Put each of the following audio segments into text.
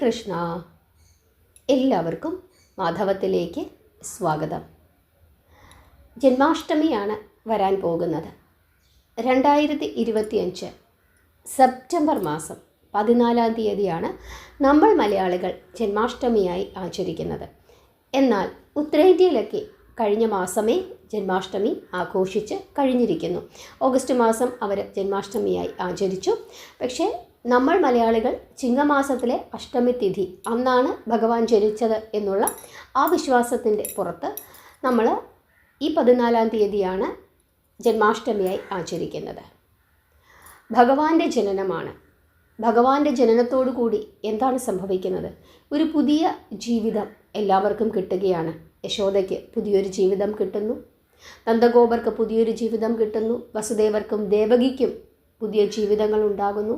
കൃഷ്ണ. എല്ലാവർക്കും മാധവത്തിലേക്ക് സ്വാഗതം. ജന്മാഷ്ടമിയാണ് വരാൻ പോകുന്നത്. 2025 സെപ്റ്റംബർ മാസം 14-ാം തീയതിയാണ് നമ്മൾ മലയാളികൾ ജന്മാഷ്ടമിയായി ആചരിക്കുന്നത്. എന്നാൽ ഉത്തരേന്ത്യയിലൊക്കെ കഴിഞ്ഞ മാസമേ ജന്മാഷ്ടമി ആഘോഷിച്ച് കഴിഞ്ഞിരിക്കുന്നു. ഓഗസ്റ്റ് മാസം അവർ ജന്മാഷ്ടമിയായി ആചരിച്ചു. പക്ഷേ നമ്മൾ മലയാളികൾ ചിങ്ങമാസത്തിലെ അഷ്ടമി തിഥി അന്നാണ് ഭഗവാൻ ജനിച്ചത് എന്നുള്ള ആ വിശ്വാസത്തിൻ്റെ പുറത്ത് നമ്മൾ ഈ 14-ാം തീയതിയാണ് ജന്മാഷ്ടമിയായി ആചരിക്കുന്നത്. ഭഗവാന്റെ ജനനമാണ്. ഭഗവാന്റെ ജനനത്തോടു കൂടി എന്താണ് സംഭവിക്കുന്നത്? ഒരു പുതിയ ജീവിതം എല്ലാവർക്കും കിട്ടുകയാണ്. യശോദയ്ക്ക് പുതിയൊരു ജീവിതം കിട്ടുന്നു, നന്ദഗോപർക്ക് പുതിയൊരു ജീവിതം കിട്ടുന്നു, വസുദേവർക്കും ദേവകിക്കും പുതിയ ജീവിതങ്ങൾ ഉണ്ടാകുന്നു,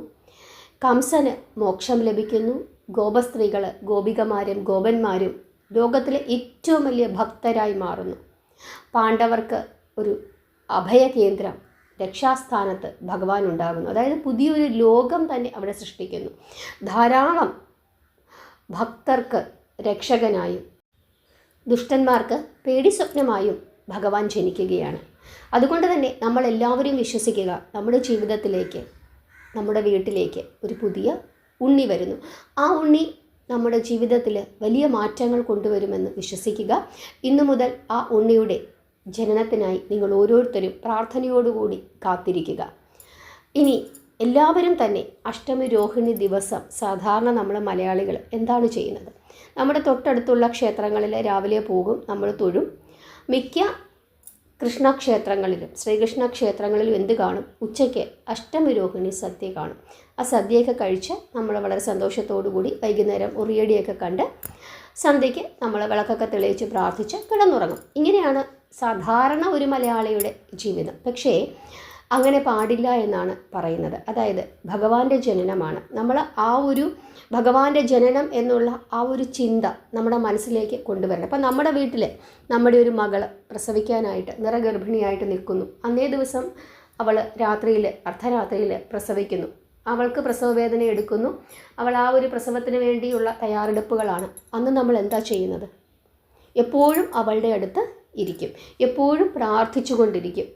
കംസന് മോക്ഷം ലഭിക്കുന്നു, ഗോപസ്ത്രീകൾ ഗോപികമാരും ഗോപന്മാരും ലോകത്തിലെ ഏറ്റവും വലിയ ഭക്തരായി മാറുന്നു, പാണ്ഡവർക്ക് ഒരു അഭയകേന്ദ്രം രക്ഷാസ്ഥാനത്ത് ഭഗവാൻ ഉണ്ടാകുന്നു. അതായത് പുതിയൊരു ലോകം തന്നെ അവിടെ സൃഷ്ടിക്കുന്നു. ധാരാളം ഭക്തർക്ക് രക്ഷകനായും ദുഷ്ടന്മാർക്ക് പേടി സ്വപ്നമായും ഭഗവാൻ ജനിക്കുകയാണ്. അതുകൊണ്ട് തന്നെ നമ്മളെല്ലാവരും വിശ്വസിക്കുക, നമ്മുടെ ജീവിതത്തിലേക്ക്, നമ്മുടെ വീട്ടിലേക്ക് ഒരു പുതിയ ഉണ്ണി വരുന്നു. ആ ഉണ്ണി നമ്മുടെ ജീവിതത്തിൽ വലിയ മാറ്റങ്ങൾ കൊണ്ടുവരുമെന്ന് വിശ്വസിക്കുക. ഇന്നു മുതൽ ആ ഉണ്ണിയുടെ ജനനത്തിനായി നിങ്ങൾ ഓരോരുത്തരും പ്രാർത്ഥനയോടുകൂടി കാത്തിരിക്കുക. ഇനി എല്ലാവരും തന്നെ അഷ്ടമി രോഹിണി ദിവസം സാധാരണ നമ്മൾ മലയാളികൾ എന്താണ് ചെയ്യുന്നത്? നമ്മുടെ തൊട്ടടുത്തുള്ള ക്ഷേത്രങ്ങളിൽ രാവിലെ പോകും, നമ്മൾ തൊഴും. മിക്ക കൃഷ്ണക്ഷേത്രങ്ങളിലും ശ്രീകൃഷ്ണ ക്ഷേത്രങ്ങളിലും എന്ത് കാണും? ഉച്ചയ്ക്ക് അഷ്ടമി രോഹിണി സദ്യ കാണും. ആ സദ്യയൊക്കെ കഴിച്ച് നമ്മൾ വളരെ സന്തോഷത്തോടു കൂടി വൈകുന്നേരം ഉറിയടിയൊക്കെ കണ്ട് സന്ധ്യയ്ക്ക് നമ്മൾ വിളക്കൊക്കെ തെളിയിച്ച് പ്രാർത്ഥിച്ച് കിടന്നുറങ്ങും. ഇങ്ങനെയാണ് സാധാരണ ഒരു മലയാളിയുടെ ജീവിതം. പക്ഷേ അങ്ങനെ പാടില്ല എന്നാണ് പറയുന്നത്. അതായത് ഭഗവാന്റെ ജനനമാണ്. നമ്മൾ ആ ഒരു ഭഗവാന്റെ ജനനം എന്നുള്ള ആ ഒരു ചിന്ത നമ്മുടെ മനസ്സിലേക്ക് കൊണ്ടുവരണം. അപ്പം നമ്മുടെ വീട്ടിൽ നമ്മുടെ ഒരു മകൾ പ്രസവിക്കാനായിട്ട് നിറഗർഭിണിയായിട്ട് നിൽക്കുന്നു. അന്നേ ദിവസം അവൾ അർദ്ധരാത്രിയിൽ പ്രസവിക്കുന്നു. അവൾക്ക് പ്രസവവേദന എടുക്കുന്നു. അവൾ ആ ഒരു പ്രസവത്തിന് വേണ്ടിയുള്ള തയ്യാറെടുപ്പുകളാണ്. അന്ന് നമ്മൾ എന്താ ചെയ്യുന്നത്? എപ്പോഴും അവളുടെ അടുത്ത് ഇരിക്കും, എപ്പോഴും പ്രാർത്ഥിച്ചു കൊണ്ടിരിക്കും.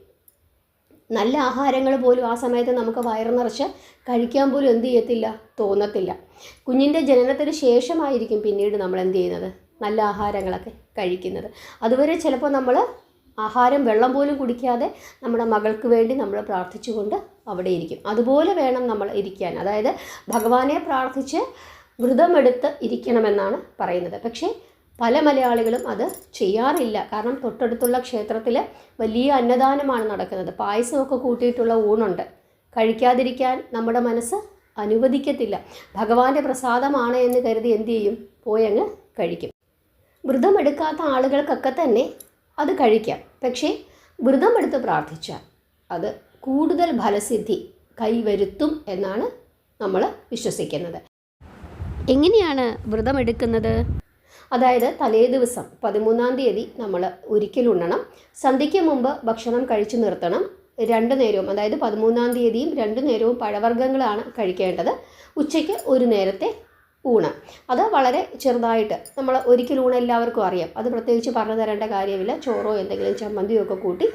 നല്ല ആഹാരങ്ങൾ പോലും ആ സമയത്ത് നമുക്ക് വയറ് നിറച്ച് കഴിക്കാൻ പോലും എന്ത് ചെയ്യത്തില്ല, തോന്നത്തില്ല. കുഞ്ഞിൻ്റെ ജനനത്തിന് ശേഷമായിരിക്കും പിന്നീട് നമ്മൾ എന്ത് ചെയ്യുന്നത്? നല്ല ആഹാരങ്ങളൊക്കെ കഴിക്കുന്നത്. അതുവരെ ചിലപ്പോൾ നമ്മൾ ആഹാരം വെള്ളം പോലും കുടിക്കാതെ നമ്മുടെ മകൾക്ക് വേണ്ടി നമ്മൾ പ്രാർത്ഥിച്ചുകൊണ്ട് അവിടെ ഇരിക്കും. അതുപോലെ വേണം നമ്മൾ ഇരിക്കാൻ. അതായത് ഭഗവാനെ പ്രാർത്ഥിച്ച് വ്രതമെടുത്ത് ഇരിക്കണമെന്നാണ് പറയുന്നത്. പക്ഷേ പല മലയാളികളും അത് ചെയ്യാറില്ല. കാരണം തൊട്ടടുത്തുള്ള ക്ഷേത്രത്തിൽ വലിയ അന്നദാനമാണ് നടക്കുന്നത്. പായസമൊക്കെ കൂട്ടിയിട്ടുള്ള ഊണുണ്ട്. കഴിക്കാതിരിക്കാൻ നമ്മുടെ മനസ്സ് അനുവദിക്കത്തില്ല. ഭഗവാന്റെ പ്രസാദമാണ് എന്ന് കരുതി എന്തു ചെയ്യും? പോയങ്ങ് കഴിക്കും. വ്രതമെടുക്കാത്ത ആളുകൾക്കൊക്കെ തന്നെ അത് കഴിക്കാം. പക്ഷേ വ്രതമെടുത്ത് പ്രാർത്ഥിച്ചാൽ അത് കൂടുതൽ ഫലസിദ്ധി കൈവരുത്തും എന്നാണ് നമ്മൾ വിശ്വസിക്കുന്നത്. എങ്ങനെയാണ് വ്രതമെടുക്കുന്നത്? അതായത് തലേ ദിവസം 13-ാം തീയതി നമ്മൾ ഒരിക്കലുണ്ണണം. സന്ധ്യയ്ക്ക് മുമ്പ് ഭക്ഷണം കഴിച്ചു നിർത്തണം. 2 നേരവും, അതായത് 13-ാം തീയതിയും 2 നേരവും പഴവർഗ്ഗങ്ങളാണ് കഴിക്കേണ്ടത്. ഉച്ചയ്ക്ക് ഒരു നേരത്തെ ഊണ്. അത് വളരെ ചെറുതായിട്ട് നമ്മൾ ഒരിക്കലൂണ് എല്ലാവർക്കും അറിയാം. അത് പ്രത്യേകിച്ച് പറഞ്ഞു തരേണ്ട കാര്യമില്ല. ചോറോ എന്തെങ്കിലും ചമ്മന്തിയോ ഒക്കെ കൂട്ടി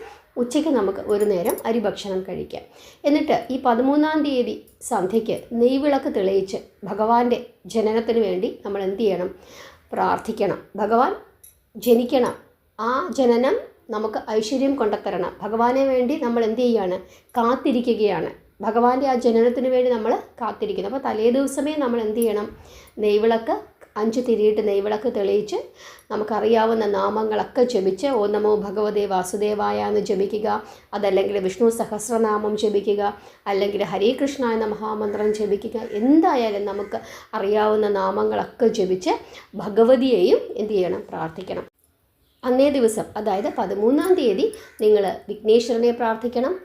ഉച്ചയ്ക്ക് നമുക്ക് ഒരു നേരം അരി ഭക്ഷണം കഴിക്കാം. എന്നിട്ട് ഈ 13-ാം തീയതി സന്ധ്യയ്ക്ക് നെയ്വിളക്ക് തെളിയിച്ച് ഭഗവാന്റെ ജനനത്തിന് വേണ്ടി നമ്മൾ എന്ത് ചെയ്യണം? പ്രാർത്ഥിക്കണം. ഭഗവാൻ ജനിക്കണം, ആ ജനനം നമുക്ക് ഐശ്വര്യം കൊണ്ടുത്തരണം. ഭഗവാനെ വേണ്ടി നമ്മൾ എന്ത് ചെയ്യുകയാണ്? കാത്തിരിക്കുകയാണ്. ഭഗവാന്റെ ആ ജനനത്തിന് വേണ്ടി നമ്മൾ കാത്തിരിക്കുന്നു. അപ്പോൾ തലേ ദിവസമേ നമ്മൾ എന്ത് ചെയ്യണം? നെയ്വിളക്ക് 5 തിരിയിട്ട് നെയ്വിളക്ക് തെളിയിച്ച് നമുക്കറിയാവുന്ന നാമങ്ങളൊക്കെ ജപിച്ച് ഓം നമോ ഭഗവതേ വാസുദേവായ എന്ന് ജപിക്കുക. അതല്ലെങ്കിൽ വിഷ്ണു സഹസ്രനാമം ജപിക്കുക, അല്ലെങ്കിൽ ഹരേ കൃഷ്ണ എന്ന മഹാമന്ത്രം ജപിക്കുക. എന്തായാലും നമുക്ക് അറിയാവുന്ന നാമങ്ങളൊക്കെ ജപിച്ച് ഭഗവതിയെയും എന്ത് ചെയ്യണം? പ്രാർത്ഥിക്കണം. അന്നേ ദിവസം, അതായത് 13-ാം തീയതി നിങ്ങൾ വിഘ്നേശ്വരനെ പ്രാർത്ഥിക്കണം,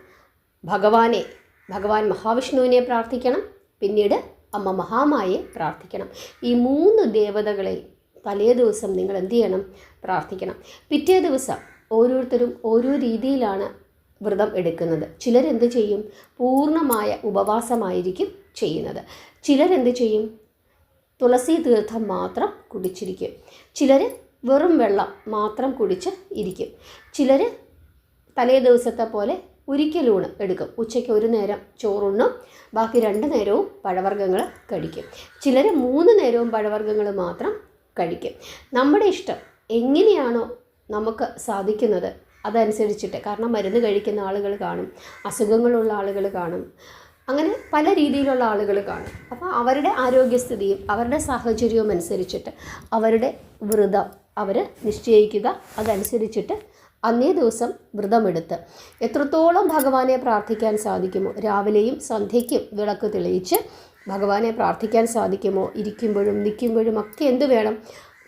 ഭഗവാൻ മഹാവിഷ്ണുവിനെ പ്രാർത്ഥിക്കണം, പിന്നീട് അമ്മ മഹാമായെ പ്രാർത്ഥിക്കണം. ഈ 3 ദേവതകളെ തലേ ദിവസം നിങ്ങൾ എന്ത് ചെയ്യണം? പ്രാർത്ഥിക്കണം. പിറ്റേ ദിവസം ഓരോരുത്തരും ഓരോ രീതിയിലാണ് വ്രതം എടുക്കുന്നത്. ചിലരെന്ത് ചെയ്യും? പൂർണ്ണമായ ഉപവാസമായിരിക്കും ചെയ്യുന്നത്. ചിലരെന്ത് ചെയ്യും? തുളസി തീർത്ഥം മാത്രം കുടിച്ചിരിക്കും. ചിലർ വെറും വെള്ളം മാത്രം കുടിച്ച് ഇരിക്കും. ചിലർ തലേ ദിവസത്തെ പോലെ ഒരിക്കലൂണ് എടുക്കും. ഉച്ചയ്ക്ക് ഒരു നേരം ചോറുണ്ണും, ബാക്കി 2 നേരവും പഴവർഗ്ഗങ്ങൾ കഴിക്കും. ചിലർ 3 നേരവും പഴവർഗ്ഗങ്ങൾ മാത്രം കഴിക്കും. നമ്മുടെ ഇഷ്ടം എങ്ങനെയാണോ നമുക്ക് സാധിക്കുന്നത് അതനുസരിച്ചിട്ട്, കാരണം മരുന്ന് കഴിക്കുന്ന ആളുകൾ കാണും, അസുഖങ്ങളുള്ള ആളുകൾ കാണും, അങ്ങനെ പല രീതിയിലുള്ള ആളുകൾ കാണും. അപ്പോൾ അവരുടെ ആരോഗ്യസ്ഥിതിയും അവരുടെ സാഹചര്യവും അനുസരിച്ചിട്ട് അവരുടെ വ്രതം അവർ നിശ്ചയിക്കുക. അതനുസരിച്ചിട്ട് അന്നേ ദിവസം വ്രതമെടുത്ത് എത്രത്തോളം ഭഗവാനെ പ്രാർത്ഥിക്കാൻ സാധിക്കുമോ, രാവിലെയും സന്ധ്യയ്ക്കും വിളക്ക് തെളിയിച്ച് ഭഗവാനെ പ്രാർത്ഥിക്കാൻ സാധിക്കുമോ, ഇരിക്കുമ്പോഴും നിൽക്കുമ്പോഴും ഒക്കെ എന്ത് വേണം,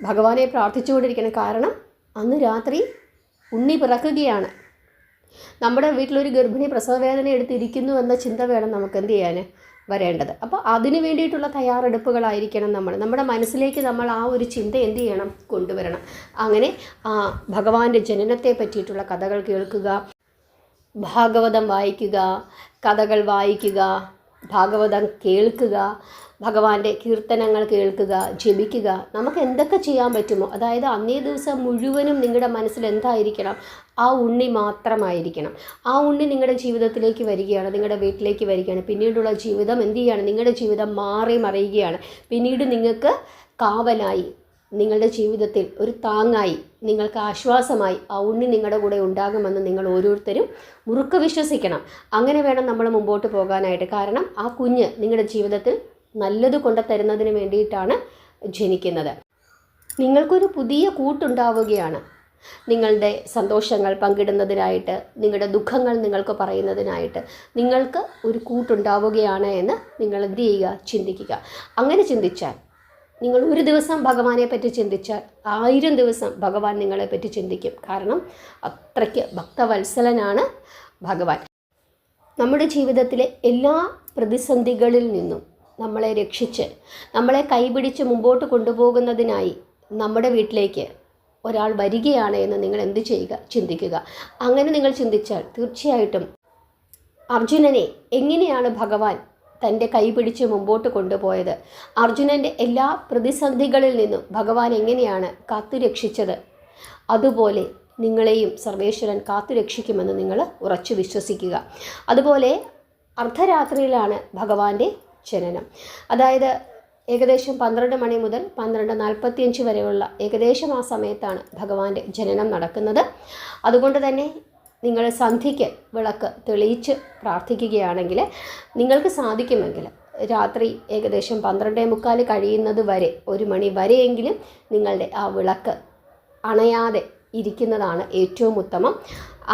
ഭഗവാനെ പ്രാർത്ഥിച്ചുകൊണ്ടിരിക്കണം. കാരണം അന്ന് രാത്രി ഉണ്ണി പിറക്കുകയാണ്. നമ്മുടെ വീട്ടിലൊരു ഗർഭിണി പ്രസവവേദന എടുത്തിരിക്കുന്നു എന്ന ചിന്ത വേണം നമുക്ക് എന്ത് ചെയ്യാൻ വരേണ്ടത്. അപ്പോൾ അതിന് വേണ്ടിയിട്ടുള്ള തയ്യാറെടുപ്പുകളായിരിക്കണം നമ്മുടെ മനസ്സിലേക്ക് നമ്മൾ ആ ഒരു ചിന്ത എന്ത് ചെയ്യണം, കൊണ്ടുവരണം. അങ്ങനെ ഭഗവാന്റെ ജനനത്തെ പറ്റിയിട്ടുള്ള കഥകൾ കേൾക്കുക, ഭാഗവതം വായിക്കുക, കഥകൾ വായിക്കുക, ഭാഗവതം കേൾക്കുക, ഭഗവാന്റെ കീർത്തനങ്ങൾ കേൾക്കുക, ജപിക്കുക. നമുക്ക് എന്തൊക്കെ ചെയ്യാൻ പറ്റുമോ, അതായത് അന്നേ ദിവസം മുഴുവനും നിങ്ങളുടെ മനസ്സിൽ എന്തായിരിക്കണം, ആ ഉണ്ണി മാത്രമായിരിക്കണം. ആ ഉണ്ണി നിങ്ങളുടെ ജീവിതത്തിലേക്ക് വരികയാണ്, നിങ്ങളുടെ വീട്ടിലേക്ക് വരികയാണ്. പിന്നീടുള്ള ജീവിതം എന്ത് ചെയ്യുകയാണ്, നിങ്ങളുടെ ജീവിതം മാറി മറിയുകയാണ്. പിന്നീട് നിങ്ങൾക്ക് കാവലായി, നിങ്ങളുടെ ജീവിതത്തിൽ ഒരു താങ്ങായി, നിങ്ങൾക്ക് ആശ്വാസമായി ആ ഉണ്ണി നിങ്ങളുടെ കൂടെ ഉണ്ടാകുമെന്ന് നിങ്ങൾ ഓരോരുത്തരും മുറുക്കെ വിശ്വസിക്കണം. അങ്ങനെ വേണം നമ്മൾ മുമ്പോട്ട് പോകാനായിട്ട്. കാരണം ആ കുഞ്ഞ് നിങ്ങളുടെ ജീവിതത്തിൽ നല്ലത് കൊണ്ടുതരുന്നതിന് വേണ്ടിയിട്ടാണ് ജനിക്കുന്നത്. നിങ്ങൾക്കൊരു പുതിയ കൂട്ടുണ്ടാവുകയാണ്. നിങ്ങളുടെ സന്തോഷങ്ങൾ പങ്കിടുന്നതിനായിട്ട്, നിങ്ങളുടെ ദുഃഖങ്ങൾ നിങ്ങൾക്ക് പറയുന്നതിനായിട്ട് നിങ്ങൾക്ക് ഒരു കൂട്ടുണ്ടാവുകയാണ് എന്ന് നിങ്ങൾ എന്ത് ചെയ്യുക, ചിന്തിക്കുക. അങ്ങനെ ചിന്തിച്ചാൽ, നിങ്ങൾ ഒരു ദിവസം ഭഗവാനെ പറ്റി ചിന്തിച്ചാൽ 1000 ദിവസം ഭഗവാൻ നിങ്ങളെപ്പറ്റി ചിന്തിക്കും. കാരണം അത്രയ്ക്ക് ഭക്തവത്സലനാണ് ഭഗവാൻ. നമ്മുടെ ജീവിതത്തിലെ എല്ലാ പ്രതിസന്ധികളിൽ നിന്നും നമ്മളെ രക്ഷിച്ച് നമ്മളെ കൈപിടിച്ച് മുമ്പോട്ട് കൊണ്ടുപോകുന്നതിനായി നമ്മുടെ വീട്ടിലേക്ക് ഒരാൾ വരികയാണ് എന്ന് നിങ്ങൾ എന്ത് ചെയ്യുക, ചിന്തിക്കുക. അങ്ങനെ നിങ്ങൾ ചിന്തിച്ചാൽ തീർച്ചയായിട്ടും അർജുനനെ എങ്ങനെയാണ് ഭഗവാൻ തൻ്റെ കൈപിടിച്ച് മുമ്പോട്ട് കൊണ്ടുപോയത്, അർജുനൻ്റെ എല്ലാ പ്രതിസന്ധികളിൽ നിന്നും ഭഗവാൻ എങ്ങനെയാണ് കാത്തുരക്ഷിച്ചത്, അതുപോലെ നിങ്ങളെയും സർവേശ്വരൻ കാത്തുരക്ഷിക്കുമെന്ന് നിങ്ങൾ ഉറച്ചു വിശ്വസിക്കുക. അതുപോലെ അർദ്ധരാത്രിയിലാണ് ഭഗവാന്റെ ജനനം. അതായത് ഏകദേശം 12 മണി മുതൽ 12:45 വരെയുള്ള ഏകദേശം ആ സമയത്താണ് ഭഗവാന്റെ ജനനം നടക്കുന്നത്. അതുകൊണ്ട് തന്നെ നിങ്ങൾ സന്ധ്യയ്ക്ക് വിളക്ക് തെളിയിച്ച് പ്രാർത്ഥിക്കുകയാണെങ്കിൽ, നിങ്ങൾക്ക് സാധിക്കുമെങ്കിൽ രാത്രി ഏകദേശം 12:45 കഴിയുന്നത് വരെ, 1 മണി വരെയെങ്കിലും നിങ്ങളുടെ ആ വിളക്ക് അണയാതെ ഇരിക്കുന്നതാണ് ഏറ്റവും ഉത്തമം.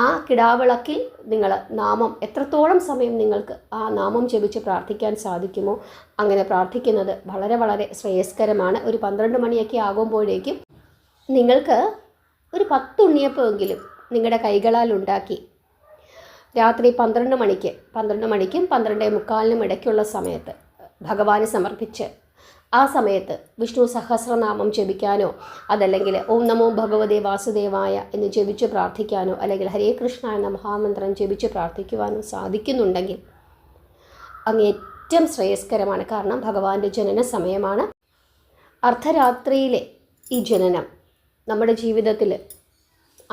ആ കിടാവിളക്കിൽ നിങ്ങൾ നാമം എത്രത്തോളം സമയം നിങ്ങൾക്ക് ആ നാമം ജപിച്ച് പ്രാർത്ഥിക്കാൻ സാധിക്കുമോ അങ്ങനെ പ്രാർത്ഥിക്കുന്നത് വളരെ വളരെ ശ്രേയസ്കരമാണ്. ഒരു 12 മണിയൊക്കെ ആകുമ്പോഴേക്കും നിങ്ങൾക്ക് ഒരു 10 ഉണ്ണിയപ്പമെങ്കിലും നിങ്ങളുടെ കൈകളാൽ ഉണ്ടാക്കി രാത്രി 12 മണിക്കും 12:45 ഇടയ്ക്കുള്ള സമയത്ത് ഭഗവാന് സമർപ്പിച്ച് ആ സമയത്ത് വിഷ്ണു സഹസ്രനാമം ജപിക്കാനോ, അതല്ലെങ്കിൽ ഓം നമോ ഭഗവതേ വാസുദേവായ എന്ന് ജപിച്ച് പ്രാർത്ഥിക്കാനോ, അല്ലെങ്കിൽ ഹരേ കൃഷ്ണ എന്ന മഹാമന്ത്രം ജപിച്ച് പ്രാർത്ഥിക്കുവാനോ സാധിക്കുന്നുണ്ടെങ്കിൽ അങ്ങേറ്റം ശ്രേയസ്കരമാണ്. കാരണം ഭഗവാന്റെ ജനന സമയമാണ്. അർദ്ധരാത്രിയിലെ ഈ ജനനം നമ്മുടെ ജീവിതത്തിൽ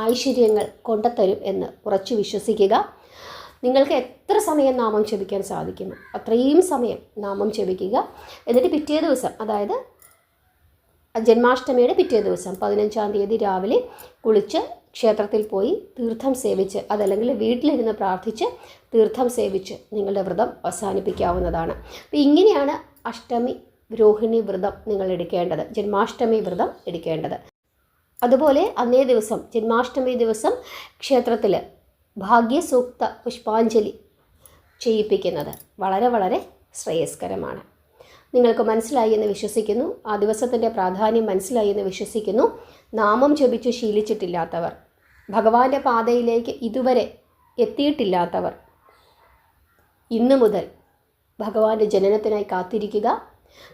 ഐശ്വര്യങ്ങൾ കൊണ്ടുതരും എന്ന് ഉറച്ചു വിശ്വസിക്കുക. നിങ്ങൾക്ക് എത്ര സമയം നാമം ജപിക്കാൻ സാധിക്കുന്നു അത്രയും സമയം നാമം ജപിക്കുക. എന്നിട്ട് പിറ്റേ ദിവസം, അതായത് ജന്മാഷ്ടമിയുടെ പിറ്റേ ദിവസം 15-ാം തീയതി രാവിലെ കുളിച്ച് ക്ഷേത്രത്തിൽ പോയി തീർത്ഥം സേവിച്ച്, അതല്ലെങ്കിൽ വീട്ടിലിരുന്ന് പ്രാർത്ഥിച്ച് തീർത്ഥം സേവിച്ച് നിങ്ങളുടെ വ്രതം അവസാനിപ്പിക്കാവുന്നതാണ്. അപ്പോൾ ഇങ്ങനെയാണ് അഷ്ടമി രോഹിണി വ്രതം നിങ്ങൾ എടുക്കേണ്ടത്, ജന്മാഷ്ടമി വ്രതം എടുക്കേണ്ടത്. അതുപോലെ അന്നേ ദിവസം ജന്മാഷ്ടമി ദിവസം ക്ഷേത്രത്തിൽ ഭാഗ്യസൂക്ത പുഷ്പാഞ്ജലി ചെയ്യിപ്പിക്കുന്നത് വളരെ വളരെ ശ്രേയസ്കരമാണ്. നിങ്ങൾക്ക് മനസ്സിലായി എന്ന് വിശ്വസിക്കുന്നു. ആ ദിവസത്തിൻ്റെ പ്രാധാന്യം മനസ്സിലായി എന്ന് വിശ്വസിക്കുന്നു. നാമം ജപിച്ച് ശീലിച്ചിട്ടില്ലാത്തവർ, ഭഗവാന്റെ പാതയിലേക്ക് ഇതുവരെ എത്തിയിട്ടില്ലാത്തവർ ഇന്നു മുതൽ ഭഗവാന്റെ ജനനത്തിനായി കാത്തിരിക്കുക.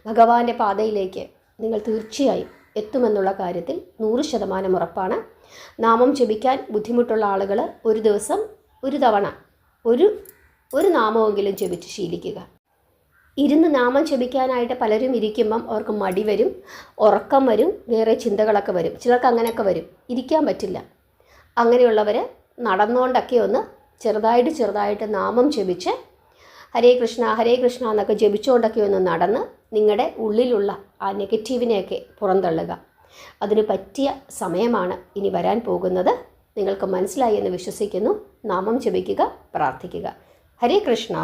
ഭഗവാന്റെ പാതയിലേക്ക് നിങ്ങൾ തീർച്ചയായും എത്തുമെന്നുള്ള കാര്യത്തിൽ 100% ഉറപ്പാണ്. നാമം ജപിക്കാൻ ബുദ്ധിമുട്ടുള്ള ആളുകൾ ഒരു ദിവസം ഒരു തവണ ഒരു നാമമെങ്കിലും ജപിച്ച് ശീലിക്കുക. ഇരുന്ന് നാമം ജപിക്കാനായിട്ട് പലരും ഇരിക്കുമ്പം അവർക്ക് മടി വരും, ഉറക്കം വരും, വേറെ ചിന്തകളൊക്കെ വരും. ചിലർക്ക് അങ്ങനെയൊക്കെ വരും, ഇരിക്കാൻ പറ്റില്ല. അങ്ങനെയുള്ളവർ നടന്നുകൊണ്ടൊക്കെ ഒന്ന് ചെറുതായിട്ട് നാമം ജപിച്ച് ഹരേ കൃഷ്ണ എന്നൊക്കെ ജപിച്ചുകൊണ്ടൊക്കെ ഒന്ന് നടന്ന് നിങ്ങളുടെ ഉള്ളിലുള്ള ആ നെഗറ്റീവിനെയൊക്കെ പുറന്തള്ളുക. അതിന് പറ്റിയ സമയമാണ് ഇനി വരാൻ പോകുന്നത്. നിങ്ങൾക്ക് മനസ്സിലായി എന്ന് വിശ്വസിക്കുന്നു. നാമം ജപിക്കുക, പ്രാർത്ഥിക്കുക. ഹരേ കൃഷ്ണ.